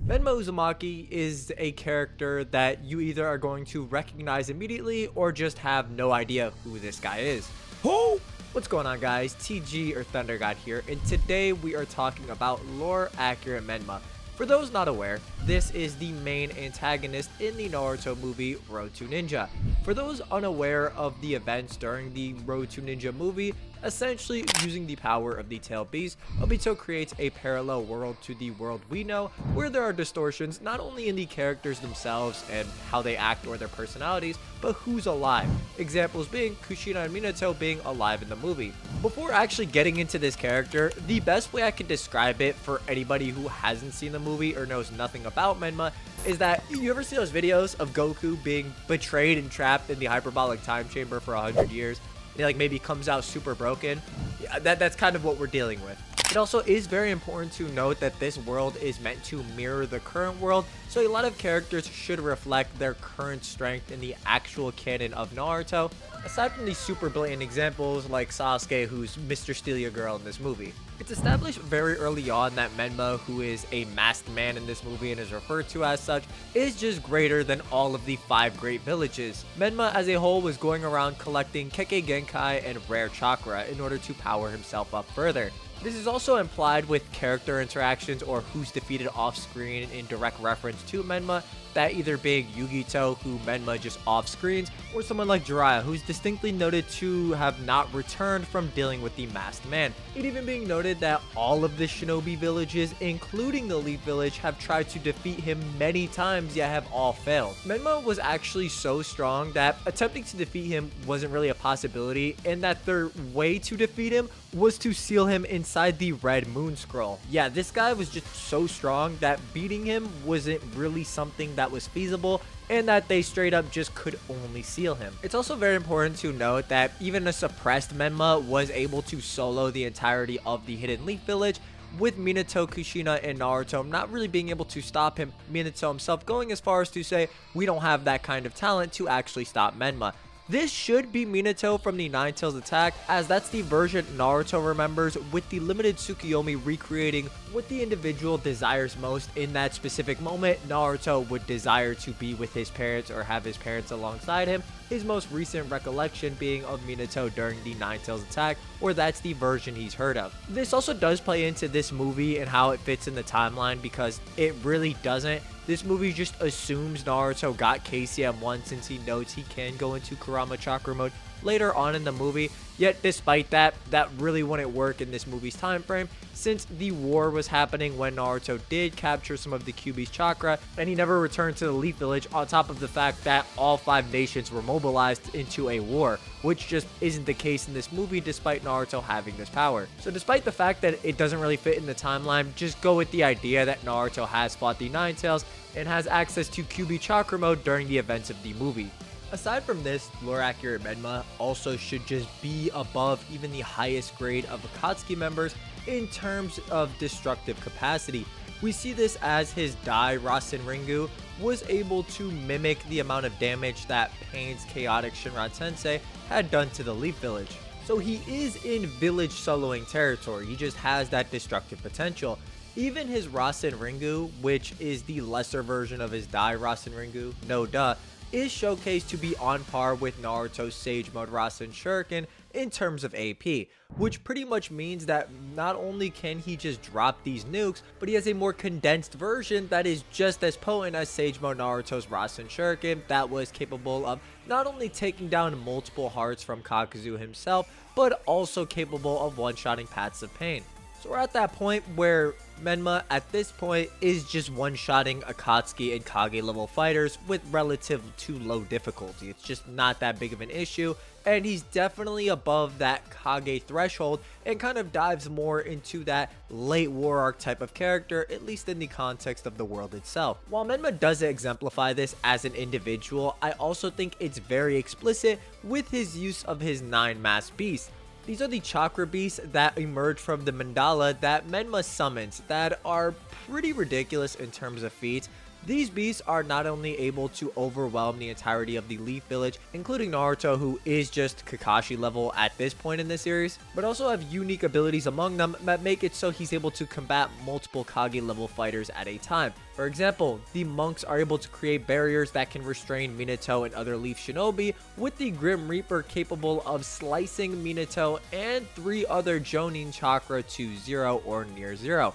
Menma Uzumaki is a character that you either are going to recognize immediately or just have no idea who this guy is. Who? What's going on, guys? TG or Thundergod here, and today we are talking about lore accurate Menma. For those not aware, this is the main antagonist in the Naruto movie Road to Ninja. For those unaware of the events during the Road to Ninja movie, essentially using the power of the tailed beast, Obito creates a parallel world to the world we know, where there are distortions not only in the characters themselves and how they act or their personalities, but who's alive. Examples being Kushina and Minato being alive in the movie. Before actually getting into this character, the best way I can describe it for anybody who hasn't seen the movie or knows nothing about Menma is that you ever see those videos of Goku being betrayed and trapped in the hyperbolic time chamber for 100 years? And he like maybe comes out super broken. Yeah, that's kind of what we're dealing with. It also is very important to note that this world is meant to mirror the current world, so a lot of characters should reflect their current strength in the actual canon of Naruto, aside from these super blatant examples like Sasuke, who's Mr. Steal Your Girl in this movie. It's established very early on that Menma, who is a masked man in this movie and is referred to as such, is just greater than all of the 5 great villages. Menma as a whole was going around collecting Kekkei Genkai and rare chakra in order to power himself up further. This is also implied with character interactions or who's defeated off screen in direct reference to Menma, that either being Yugito, who Menma just off screens, or someone like Jiraiya, who's distinctly noted to have not returned from dealing with the masked man. It even being noted that all of the shinobi villages, including the Leaf Village, have tried to defeat him many times yet have all failed. Menma was actually so strong that attempting to defeat him wasn't really a possibility, and that their way to defeat him was to seal him inside the Red Moon Scroll. Yeah, this guy was just so strong that beating him wasn't really something that was feasible, and that they straight up just could only seal him. It's also very important to note that even a suppressed Menma was able to solo the entirety of the Hidden Leaf Village, with Minato, Kushina, and Naruto not really being able to stop him, Minato himself going as far as to say, we don't have that kind of talent to actually stop Menma. This should be Minato from the Nine Tails attack, as that's the version Naruto remembers, with the limited Tsukuyomi recreating what the individual desires most in that specific moment. Naruto would desire to be with his parents or have his parents alongside him, his most recent recollection being of Minato during the Nine Tails attack, or that's the version he's heard of. This also does play into this movie and how it fits in the timeline, because it really doesn't. This movie just assumes Naruto got KCM1 since he knows he can go into Kurama Chakra mode later on in the movie, yet despite that really wouldn't work in this movie's time frame, since the war was happening when Naruto did capture some of the Kyuubi's chakra, and he never returned to the Leaf Village, on top of the fact that all 5 nations were mobilized into a war, which just isn't the case in this movie despite Naruto having this power. So despite the fact that it doesn't really fit in the timeline, just go with the idea that Naruto has fought the Nine Tails and has access to Kyuubi Chakra mode during the events of the movie. Aside from this, lore accurate Menma also should just be above even the highest grade of Akatsuki members in terms of destructive capacity. We see this as his Dai Rasen Ringu was able to mimic the amount of damage that Pain's chaotic Shinran Sensei had done to the Leaf Village. So he is in village soloing territory, he just has that destructive potential. Even his Rasen Ringu, which is the lesser version of his Dai Rasen Ringu, no duh, is showcased to be on par with Naruto's Sage Mode Rasen Shuriken in terms of AP, which pretty much means that not only can he just drop these nukes, but he has a more condensed version that is just as potent as Sage Mode Naruto's Rasen Shuriken that was capable of not only taking down multiple hearts from Kakuzu himself, but also capable of one-shotting Paths of Pain. So we're at that point where Menma at this point is just one-shotting Akatsuki and Kage level fighters with relative to low difficulty. It's just not that big of an issue, and he's definitely above that Kage threshold and kind of dives more into that late war arc type of character, at least in the context of the world itself. While Menma does exemplify this as an individual, I also think it's very explicit with his use of his 9 masked beasts. These are the chakra beasts that emerge from the mandala that Menma summons that are pretty ridiculous in terms of feats, These beasts are not only able to overwhelm the entirety of the Leaf Village, including Naruto, who is just Kakashi level at this point in the series, but also have unique abilities among them that make it so he's able to combat multiple Kage level fighters at a time. For example, the monks are able to create barriers that can restrain Minato and other Leaf Shinobi, with the Grim Reaper capable of slicing Minato and 3 other Jonin chakra to 0 or near 0.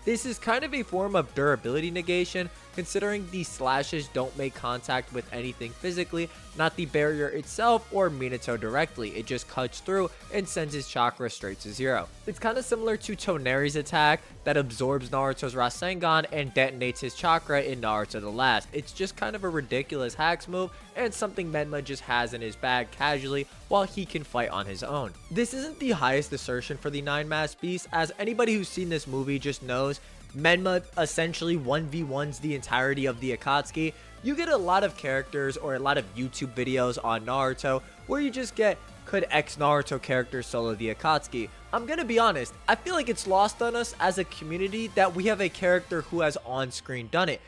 This is kind of a form of durability negation, considering the slashes don't make contact with anything physically, not the barrier itself or Minato directly. It just cuts through and sends his chakra straight to 0. It's kind of similar to Toneri's attack that absorbs Naruto's Rasengan and detonates his chakra in Naruto the Last. It's just kind of a ridiculous hacks move and something Menma just has in his bag casually while he can fight on his own. This isn't the highest assertion for the 9 masked beasts, as anybody who's seen this movie just knows Menma essentially 1v1s the entirety of the Akatsuki. You get a lot of characters or a lot of YouTube videos on Naruto where you just get, could X Naruto character solo the Akatsuki? I'm gonna be honest, I feel like it's lost on us as a community that we have a character who has on-screen done it.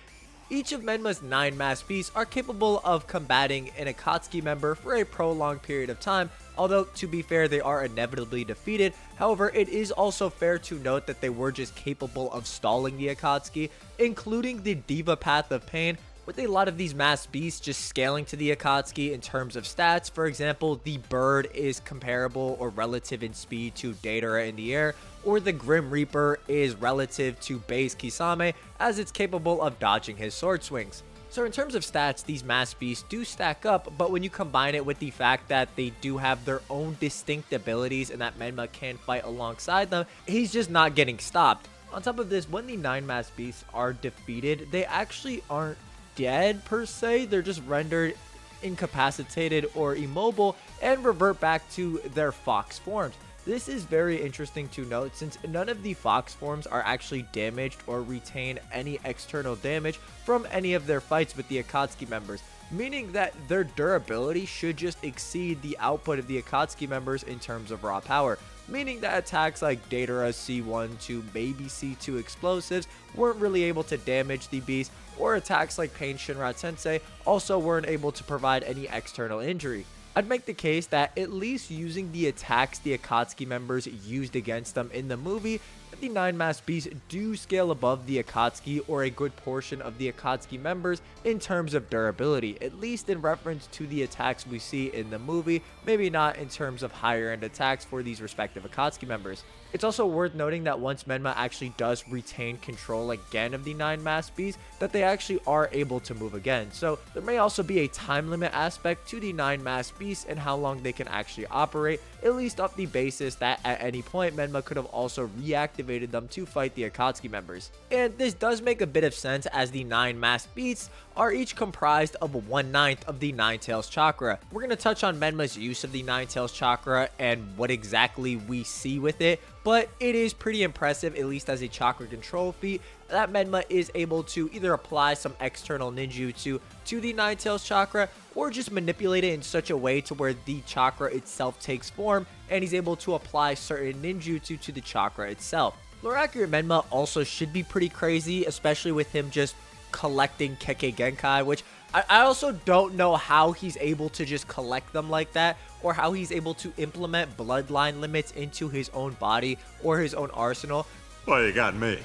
Each of Menma's 9 masked beasts are capable of combating an Akatsuki member for a prolonged period of time, although to be fair, they are inevitably defeated. However, it is also fair to note that they were just capable of stalling the Akatsuki, including the Diva Path of Pain, with a lot of these masked beasts just scaling to the Akatsuki in terms of stats. For example, the bird is comparable or relative in speed to Deidara in the air, or the Grim Reaper is relative to base Kisame as it's capable of dodging his sword swings. So in terms of stats, these masked beasts do stack up, but when you combine it with the fact that they do have their own distinct abilities and that Menma can fight alongside them, he's just not getting stopped. On top of this, when the 9 masked beasts are defeated, they actually aren't dead per se, they're just rendered incapacitated or immobile and revert back to their fox forms. This is very interesting to note since none of the fox forms are actually damaged or retain any external damage from any of their fights with the Akatsuki members, meaning that their durability should just exceed the output of the Akatsuki members in terms of raw power, meaning that attacks like Deidara's C1 to maybe C2 explosives weren't really able to damage the beast, or attacks like Pain Shinra Tensei also weren't able to provide any external injury. I'd make the case that at least using the attacks the Akatsuki members used against them in the movie, the 9 masked beasts do scale above the Akatsuki or a good portion of the Akatsuki members in terms of durability, at least in reference to the attacks we see in the movie, maybe not in terms of higher end attacks for these respective Akatsuki members. It's also worth noting that once Menma actually does retain control again of the 9 masked beasts, that they actually are able to move again. So there may also be a time limit aspect to the 9 masked beasts and how long they can actually operate, at least off the basis that at any point Menma could have also reactivated them to fight the Akatsuki members. And this does make a bit of sense as the 9 masked beasts are each comprised of 1/9 of the 9 tails chakra. We're going to touch on Menma's use of the 9 tails chakra and what exactly we see with it, but it is pretty impressive, at least as a chakra control feat, that Menma is able to either apply some external ninjutsu to the 9 tails chakra or just manipulate it in such a way to where the chakra itself takes form and he's able to apply certain ninjutsu to the chakra itself. Lore accurate Menma also should be pretty crazy, especially with him just collecting Kekkei Genkai, which I also don't know how he's able to just collect them like that, or how he's able to implement bloodline limits into his own body or his own arsenal. Well, you got me.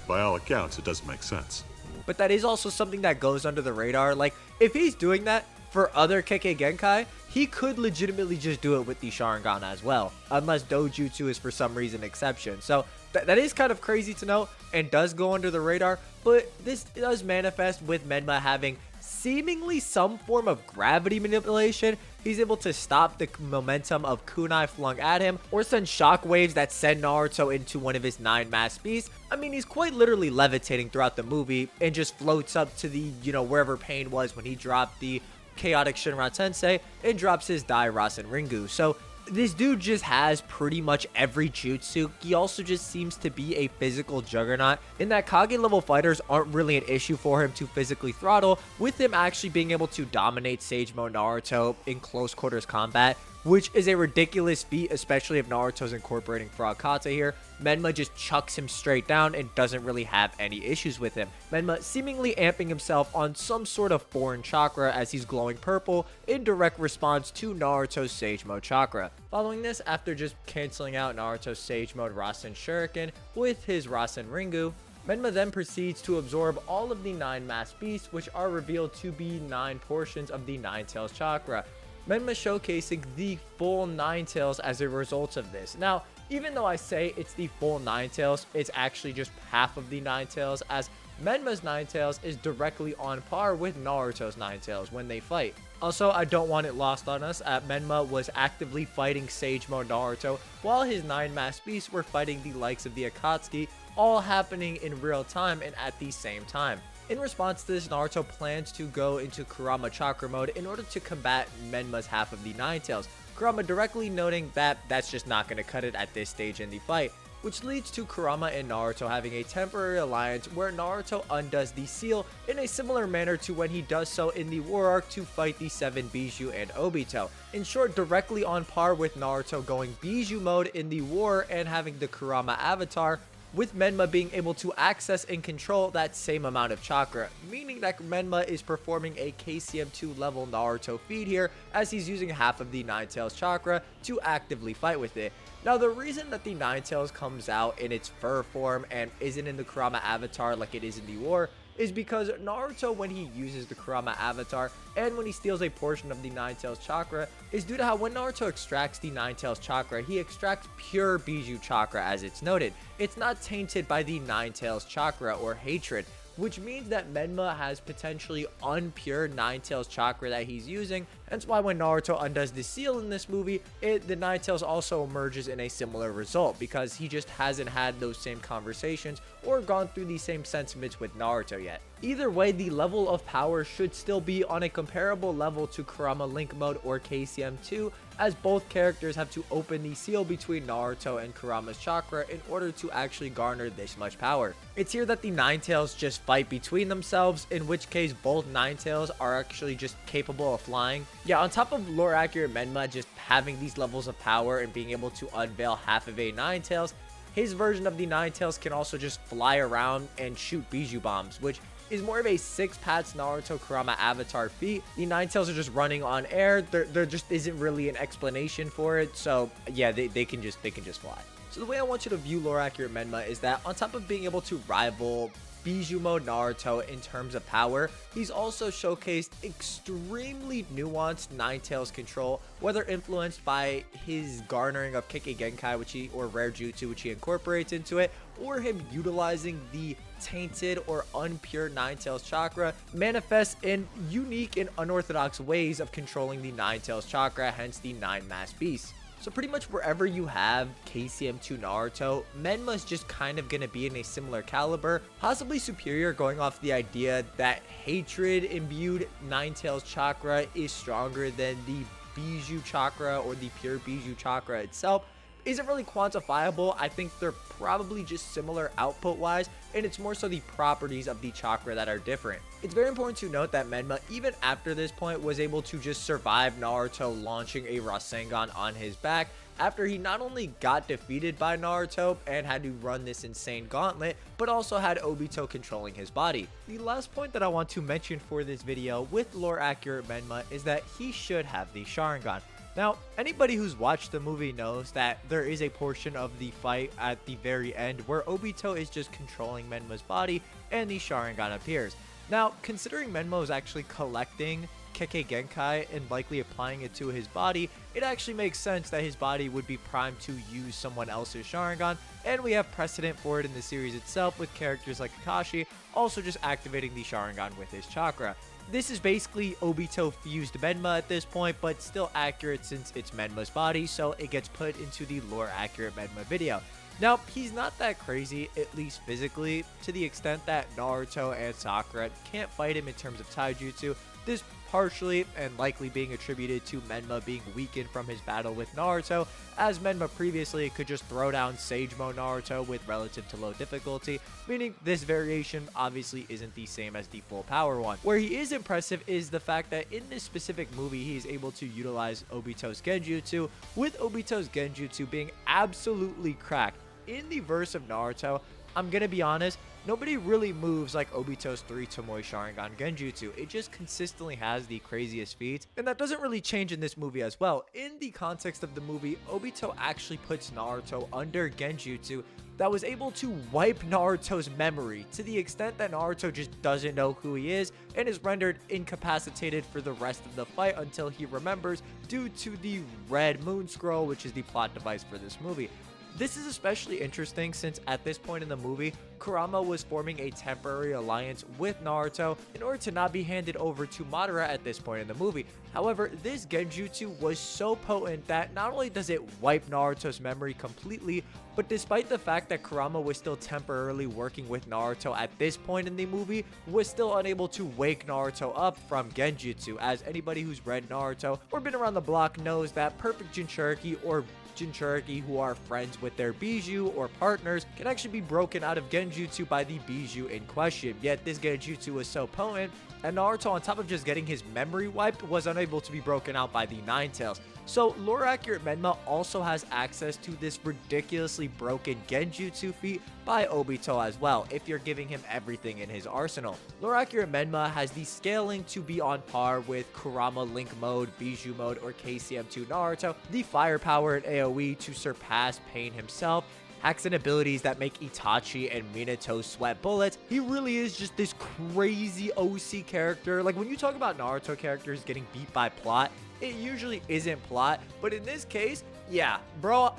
By all accounts, it doesn't make sense. But that is also something that goes under the radar. Like, if he's doing that for other Kekkei Genkai, he could legitimately just do it with the Sharingan as well, unless Dojutsu is for some reason exception. So that is kind of crazy to know and does go under the radar, but this does manifest with Menma having seemingly some form of gravity manipulation. He's able to stop the momentum of kunai flung at him or send shockwaves that send Naruto into one of his 9 masked beasts. I mean, he's quite literally levitating throughout the movie and just floats up to the, wherever Pain was when he dropped the chaotic Shinra Tensei and drops his Dai Rasen Ringu. So this dude just has pretty much every jutsu. He also just seems to be a physical juggernaut in that Kage level fighters aren't really an issue for him to physically throttle, with him actually being able to dominate Sage Mode Naruto in close quarters combat. which is a ridiculous feat, especially if Naruto's incorporating frog kata here. Menma just chucks him straight down and doesn't really have any issues with him. Menma seemingly amping himself on some sort of foreign chakra as he's glowing purple in direct response to Naruto's Sage Mode chakra. Following this, after just canceling out Naruto's Sage Mode Rasen Shuriken with his Rasen Ringu, Menma then proceeds to absorb all of the 9 masked beasts, which are revealed to be 9 portions of the Nine Tails chakra. Menma showcasing the full 9 tails as a result of this. Now, even though I say it's the full 9 tails, it's actually just half of the 9 tails, as Menma's 9 tails is directly on par with Naruto's 9 tails when they fight. Also, I don't want it lost on us, Menma was actively fighting Sage Mode Naruto while his 9 masked beasts were fighting the likes of the Akatsuki, all happening in real time and at the same time. In response to this, Naruto plans to go into Kurama Chakra mode in order to combat Menma's half of the 9 tails. Kurama directly noting that that's just not going to cut it at this stage in the fight, which leads to Kurama and Naruto having a temporary alliance where Naruto undoes the seal in a similar manner to when he does so in the War Arc to fight the 7 Bijou and Obito. In short, directly on par with Naruto going Bijou mode in the war and having the Kurama avatar, with Menma being able to access and control that same amount of chakra, meaning that Menma is performing a KCM2 level Naruto feat here as he's using half of the 9 tails chakra to actively fight with it. Now, the reason that the 9 tails comes out in its fur form and isn't in the Kurama avatar like it is in the war is because Naruto, when he uses the Kurama avatar and when he steals a portion of the 9 tails chakra, is due to how when Naruto extracts the 9 tails chakra, he extracts pure Bijou chakra as it's noted. It's not tainted by the 9 tails chakra or hatred, which means that Menma has potentially unpure 9 tails chakra that he's using. That's why when Naruto undoes the seal in this movie, the 9 tails also emerges in a similar result because he just hasn't had those same conversations or gone through the same sentiments with Naruto yet. Either way, the level of power should still be on a comparable level to Kurama Link Mode or KCM2, as both characters have to open the seal between Naruto and Kurama's chakra in order to actually garner this much power. It's here that the 9 tails just fight between themselves, in which case both 9 tails are actually just capable of flying. Yeah, on top of lore accurate Menma just having these levels of power and being able to unveil half of a 9 tails, his version of the 9 tails can also just fly around and shoot Bijou bombs, which is more of a 6-pats Naruto Kurama avatar feat. The 9 tails are just running on air. There just isn't really an explanation for it. So yeah, they can just fly. So the way I want you to view lore accurate Menma is that on top of being able to rival Bijou mode Naruto in terms of power, he's also showcased extremely nuanced 9 tails control, whether influenced by his garnering of Kekkei Genkai or rare jutsu which he incorporates into it, or him utilizing the tainted or unpure 9 tails chakra, manifests in unique and unorthodox ways of controlling the 9 tails chakra, hence the 9 masked beasts. So pretty much wherever you have KCM2 Naruto, Menma's just kind of going to be in a similar caliber, possibly superior, going off the idea that hatred imbued 9 tails chakra is stronger than the Bijou chakra or the pure Bijou chakra itself. Isn't really quantifiable. I think they're probably just similar output wise, and it's more so the properties of the chakra that are different. It's very important to note that Menma, even after this point, was able to just survive Naruto launching a Rasengan on his back after he not only got defeated by Naruto and had to run this insane gauntlet, but also had Obito controlling his body. The last point that I want to mention for this video with lore accurate Menma is that he should have the Sharingan. Now, anybody who's watched the movie knows that there is a portion of the fight at the very end where Obito is just controlling Menma's body and the Sharingan appears. Now, considering Menma is actually collecting Kekkei Genkai and likely applying it to his body, it actually makes sense that his body would be primed to use someone else's Sharingan, and we have precedent for it in the series itself with characters like Kakashi also just activating the Sharingan with his chakra. This is basically Obito fused Menma at this point, but still accurate since it's Menma's body, so it gets put into the lore accurate Menma video. Now, he's not that crazy, at least physically, to the extent that Naruto and Sakura can't fight him in terms of taijutsu, This partially and likely being attributed to Menma being weakened from his battle with Naruto, as Menma previously could just throw down Sage Mode Naruto with relative to low difficulty, meaning this variation obviously isn't the same as the full power one. Where he is impressive is the fact that in this specific movie he is able to utilize Obito's Genjutsu, with Obito's Genjutsu being absolutely cracked. In the verse of Naruto, I'm gonna be honest, nobody really moves like Obito's 3 Tomoe Sharingan Genjutsu. It just consistently has the craziest feats, and that doesn't really change in this movie as well. In the context of the movie, Obito actually puts Naruto under Genjutsu that was able to wipe Naruto's memory to the extent that Naruto just doesn't know who he is and is rendered incapacitated for the rest of the fight until he remembers due to the red moon scroll, which is the plot device for this movie. This is especially interesting since at this point in the movie, Kurama was forming a temporary alliance with Naruto in order to not be handed over to Madara at this point in the movie. However, this Genjutsu was so potent that not only does it wipe Naruto's memory completely, but despite the fact that Kurama was still temporarily working with Naruto at this point in the movie, was still unable to wake Naruto up from Genjutsu, as anybody who's read Naruto or been around the block knows that perfect Jinchuriki or Jinchuriki who are friends with their Bijou or partners can actually be broken out of Genjutsu by the Bijou in question. Yet this Genjutsu was so potent, and Naruto, on top of just getting his memory wiped, was unable to be broken out by the Nine Tails. So lore accurate Menma also has access to this ridiculously broken Genjutsu feat by Obito as well, if you're giving him everything in his arsenal. Lore accurate Menma has the scaling to be on par with Kurama Link Mode, Bijou Mode, or KCM2 Naruto, the firepower and AoE to surpass Pain himself, hacks and abilities that make Itachi and Minato sweat bullets. He really is just this crazy OC character. Like, when you talk about Naruto characters getting beat by plot, it usually isn't plot, but in this case, yeah, bro's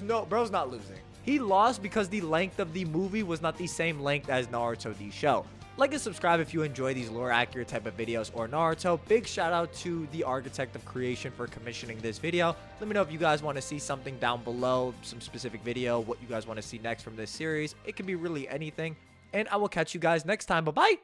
not losing. He lost because the length of the movie was not the same length as Naruto the show. Like and subscribe if you enjoy these lore accurate type of videos or Naruto. Big shout out to the architect of creation for commissioning this video. Let me know if you guys want to see something down below, some specific video, what you guys want to see next from this series. It can be really anything, and I will catch you guys next time. Bye bye.